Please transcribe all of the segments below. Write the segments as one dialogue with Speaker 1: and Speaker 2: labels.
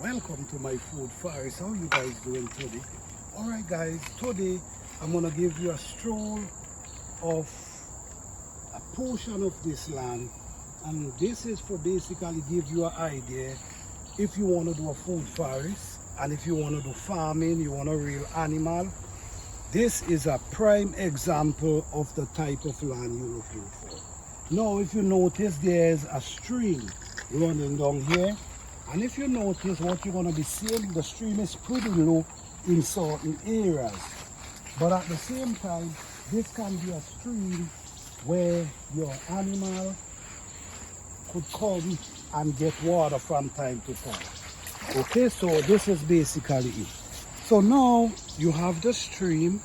Speaker 1: Welcome to my food forest. How you guys doing today? Alright guys, today I'm gonna give you a stroll of a portion of this land, and this is for basically give you an idea if you want to do a food forest and if you want to do farming, you want to rear animal. This is a prime example of the type of land you're looking for. Now if you notice, there's a stream running down here. And if you notice, what you're going to be seeing, the stream is pretty low in certain areas. But at the same time, this can be a stream where your animal could come and get water from time to time. Okay, so this is basically it. So now you have the stream,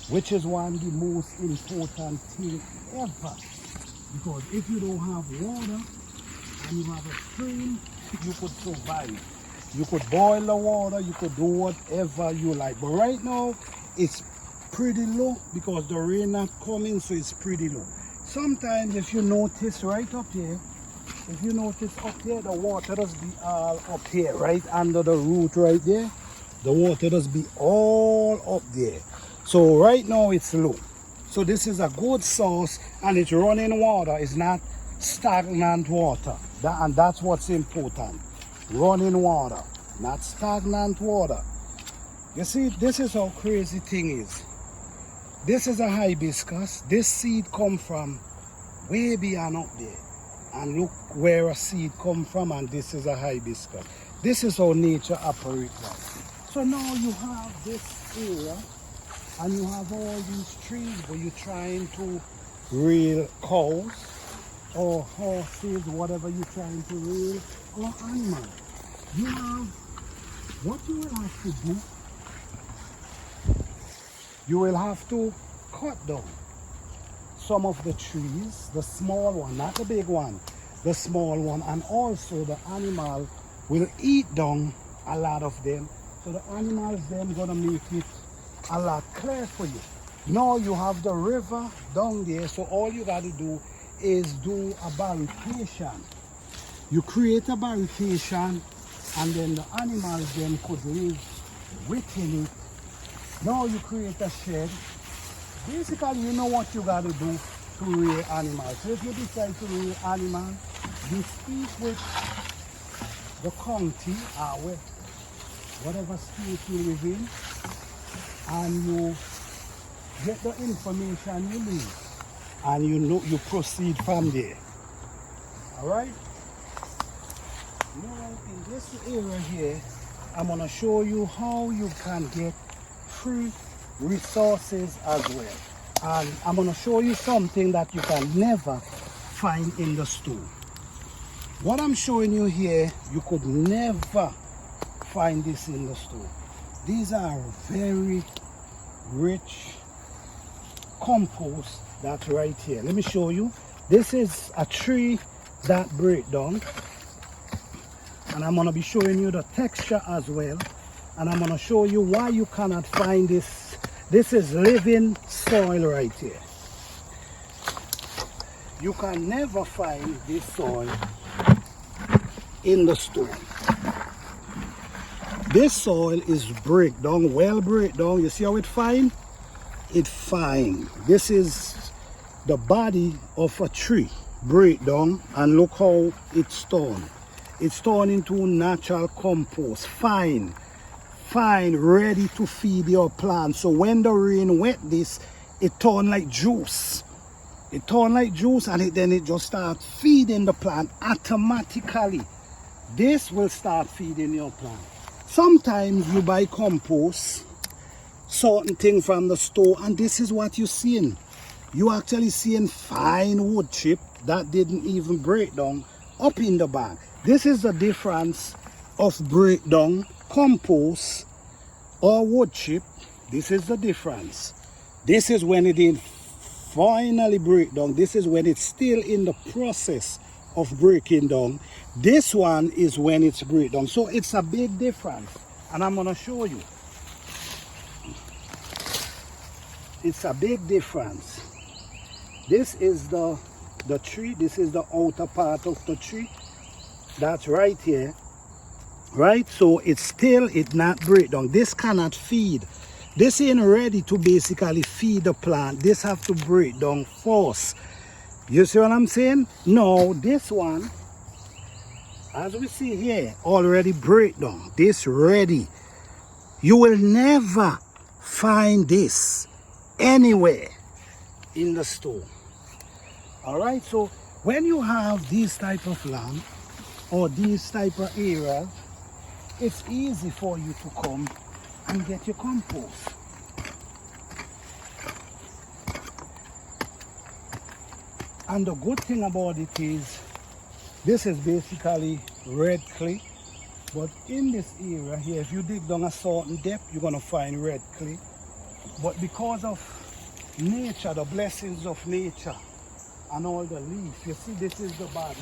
Speaker 1: which is one of the most important thing ever. Because if you don't have water and you have a stream, you could survive. You could boil the water, you could do whatever you like. But right now, it's pretty low because the rain not coming, so it's pretty low. Sometimes if you notice right up here, if you notice up here, the water does be all up here, right under the root right there. The water does be all up there. So right now it's low. So this is a good source, and it's running water. It's not stagnant water. And that's what's important. Running water, not stagnant water. You see, this is how crazy thing is. This is a hibiscus. This seed come from way beyond up there. And look where a seed come from, and this is a hibiscus. This is how nature operates like. So now you have this area, and you have all these trees where you're trying to rear cows or horses, whatever you're trying to rear, or animals. You have, what you will have to do, you will have to cut down some of the trees, the small one, not the big one, the small one, and also the animal will eat down a lot of them. So the animals then gonna make it a lot clear for you. Now you have the river down there, so all you gotta do is do a barricade. You create a barricade, and then the animals then could live within it. Now you create a shed. Basically, you know what you got to do to rear animals. So if you decide to rear animals, you speak with the county or with whatever state you live in, and you get the information you need, and you know you proceed from there. All right. Now in this area here, I'm gonna show you how you can get free resources as well, and I'm gonna show you something that you can never find in the store. What I'm showing you here, you could never find this in the store. These are very rich compost that's right here. Let me show you. This is a tree that break down, and I'm going to be showing you the texture as well, and I'm going to show you why you cannot find this. This is living soil right here. You can never find this soil in the store. This soil is break down, well break down. You see how it fine? It fine. This is the body of a tree break down, and look how it's torn. It's torn into natural compost, fine, ready to feed your plant. So when the rain wet this, it turn like juice. It turn like juice, and then it just start feeding the plant automatically. This will start feeding your plant. Sometimes you buy compost, certain thing from the store, and this is what you're seeing. You actually seeing fine wood chip that didn't even break down up in the bag. This is the difference of breakdown compost or wood chip. This is the difference. This is when it didn't finally break down. This is when it's still in the process of breaking down. This one is when it's breakdown. So it's a big difference, and I'm going to show you. It's a big difference. This is the tree. This is the outer part of the tree. That's right here. right? So it not break down. This cannot feed. This ain't ready to basically feed the plant. This have to break down first. You see what I'm saying? No, this one, as we see here, already break down. This ready. You will never find this anywhere in the store. All right, so when you have this type of land or this type of area, it's easy for you to come and get your compost. And the good thing about it is, this is basically red clay. But in this area here, if you dig down a certain depth, you're going to find red clay. But because of nature, the blessings of nature, and all the leaves, you see this is the body.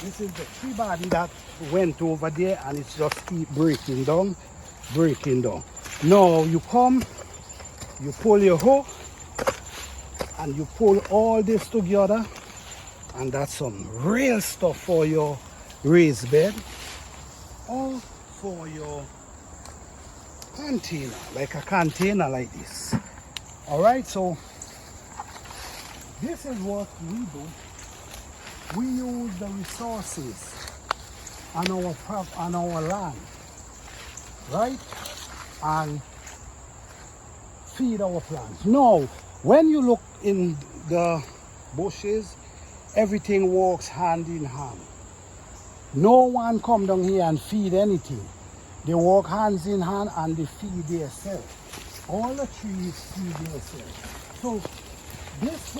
Speaker 1: This is the tree body that went over there, and it's just keep breaking down, breaking down. Now you come, you pull your hoe, and you pull all this together, and that's some real stuff for your raised bed or for your container, like a container like this. All right, so this is what we do. We use the resources on our land, right, and feed our plants. Now, when you look in the bushes, everything works hand in hand. No one come down here and feed anything. They work hands in hand and they feed themselves. All the trees feed themselves. So this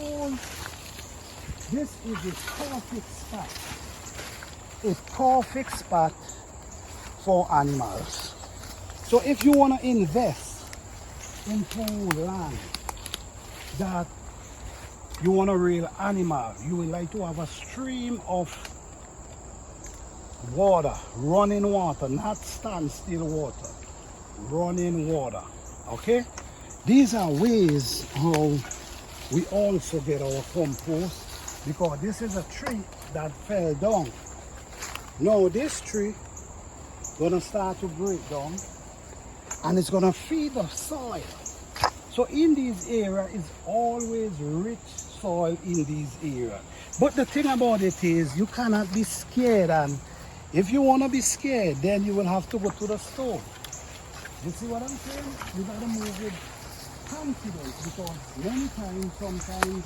Speaker 1: is a perfect spot. A perfect spot for animals. So if you want to invest into land that you want to rear animal, you would like to have a stream of water, running water, not standstill water, running water. Okay, these are ways how we also get our compost, because this is a tree that fell down. Now this tree gonna start to break down and it's gonna feed the soil. So in these areas is always rich soil in these areas. But the thing about it is you cannot be scared, and if you want to be scared, then you will have to go to the store. You see what I'm saying? You gotta move with confidence, because many times, sometimes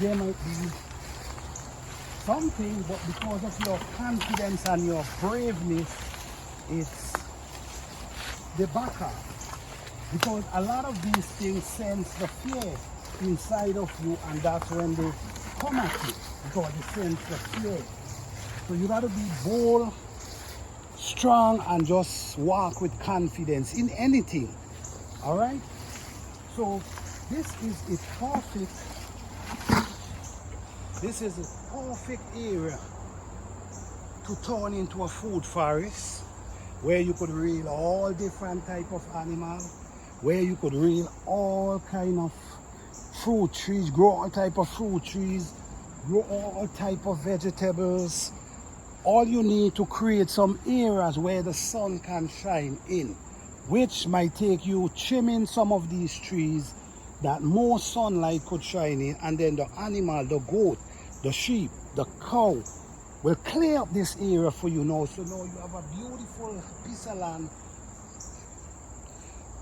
Speaker 1: there might be something, but because of your confidence and your braveness, it's the backup. Because a lot of these things sense the fear inside of you, and that's when they come at you, because they sense the fear. So you gotta be bold, strong, and just walk with confidence in anything. All right? So this is a perfect area to turn into a food forest, where you could rear all different type of animals, where you could rear all kind of fruit trees, grow all type of fruit trees, grow all type of vegetables. All you need to create some areas where the sun can shine in, which might take you trimming some of these trees that more sunlight could shine in, and then the animal, the goat, the sheep, the cow will clear up this area for you now. So now you have a beautiful piece of land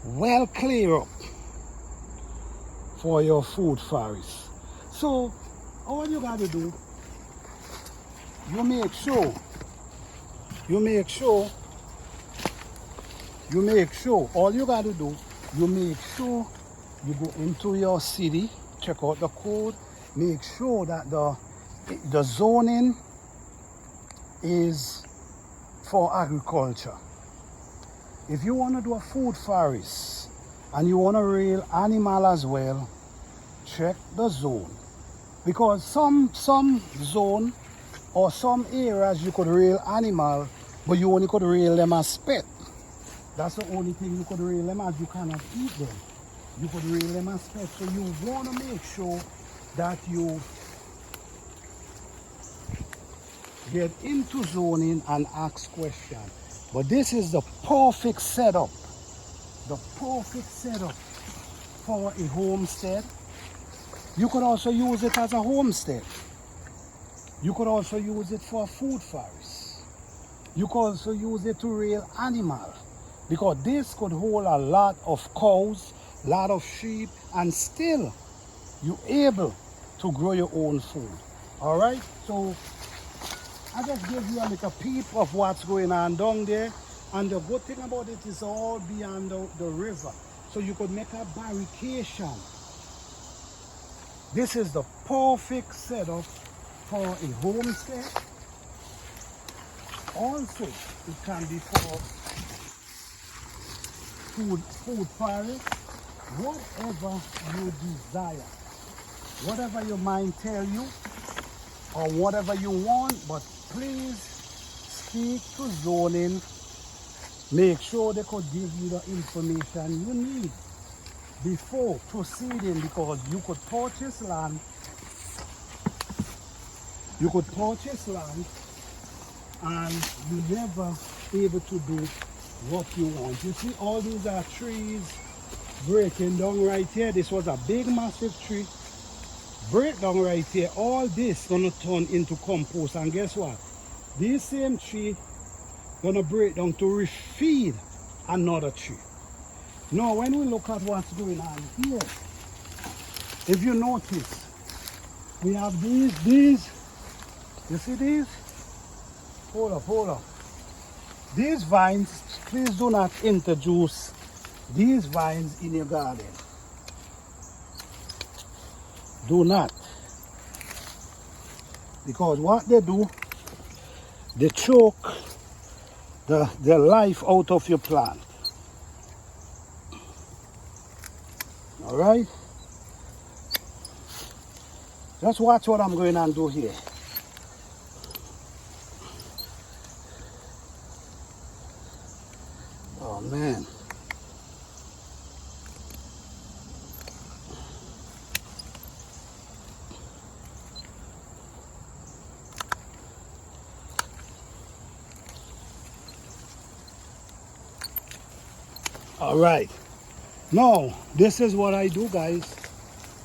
Speaker 1: well clear up for your food forest. So all you got to do, you make sure, all you got to do, you make sure you go into your city, check out the code, make sure that the zoning is for agriculture. If you want to do a food forest and you want to rear animal as well, check the zone. Because some zone or some areas you could rear animal, but you only could rear them as pet. That's the only thing you could rear them as. You cannot eat them. You could rear them as pet. So you want to make sure that you get into zoning and ask questions. But this is the perfect setup. The perfect setup for a homestead. You could also use it as a homestead. You could also use it for a food forest. You could also use it to rear animals, because this could hold a lot of cows, a lot of sheep, and still you're able to grow your own food. All right, so I just give you a little peep of what's going on down there. And the good thing about it is all beyond the river. So you could make a barricade. This is the perfect setup for a homestead. Also, it can be for food forest, whatever you desire. Whatever your mind tell you, or whatever you want, but please speak to zoning. Make sure they could give you the information you need before proceeding, because you could purchase land. You could purchase land and you never able to do what you want. You see, all these are trees breaking down right here. This was a big massive tree. Break down right here. All this gonna turn into compost, and guess what? This same tree gonna break down to refeed another tree. Now, when we look at what's going on here, if you notice, we have these. You see these? Hold up. These vines, please do not introduce these vines in your garden. Do not. Because what they do, they choke the life out of your plant. All right? Just watch what I'm going to do here. Oh man. All right, now this is what I do, guys.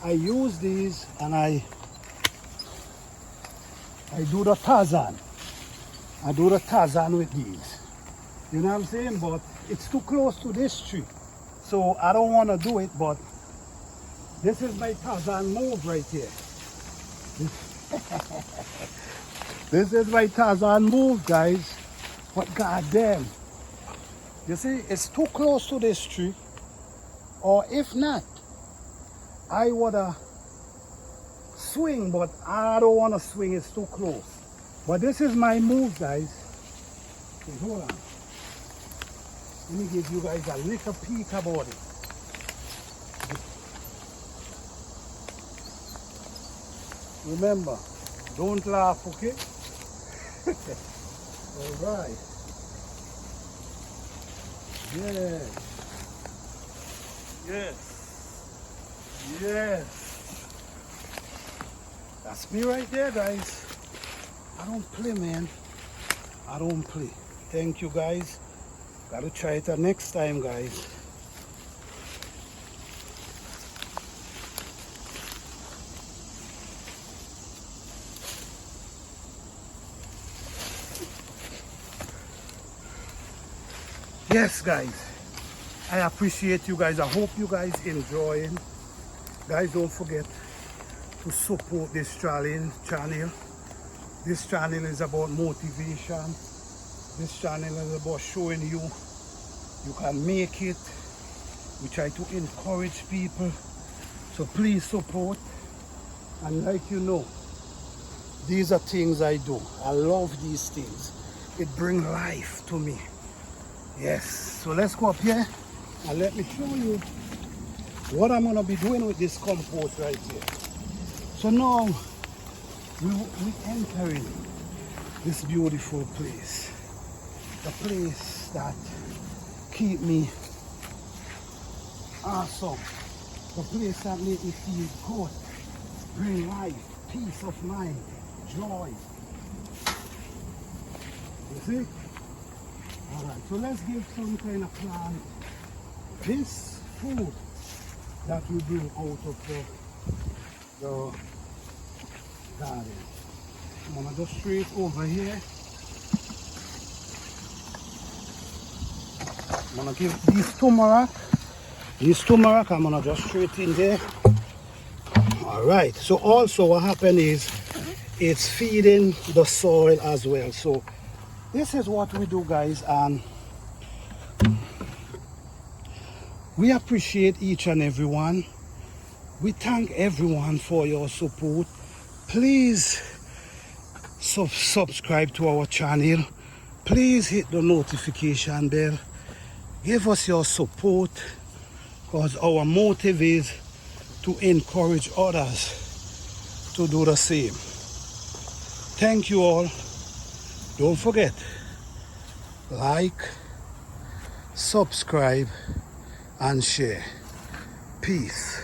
Speaker 1: I use these and I do the Tarzan. I do the Tarzan with these. You know what I'm saying? But it's too close to this tree, so I don't want to do it. But this is my Tarzan move right here. This is my Tarzan move, guys. But goddamn. You see, it's too close to this tree, or if not, I would swing, but I don't want to swing, it's too close. But this is my move, guys. Okay, hold on. Let me give you guys a little peek about it. Remember, don't laugh, okay? All right. Yes. That's me right there, guys. I don't play, man. I don't play. Thank you, guys. Gotta try it next time, guys. Yes, guys, I appreciate you guys. I hope you guys enjoying. Guys, don't forget to support this channel. This channel is about motivation. This channel is about showing you can make it. We try to encourage people. So please support. And like you know, these are things I do. I love these things. It brings life to me. Yes, so let's go up here and let me show you what I'm going to be doing with this compost right here. So now we entering this beautiful place, the place that keep me awesome, the place that make me feel good, bring life, peace of mind, joy. See? Alright, so let's give some kind of plant this food that we bring out of the garden. I'm gonna just straight over here. I'm gonna give these turmeric. I'm gonna just straight in there. Alright, so also what happened is it's feeding the soil as well. So this is what we do, guys, and we appreciate each and every one. We thank everyone for your support. Please subscribe to our channel. Please hit the notification bell. Give us your support, because our motive is to encourage others to do the same. Thank you all. Don't forget, like, subscribe, and share. Peace.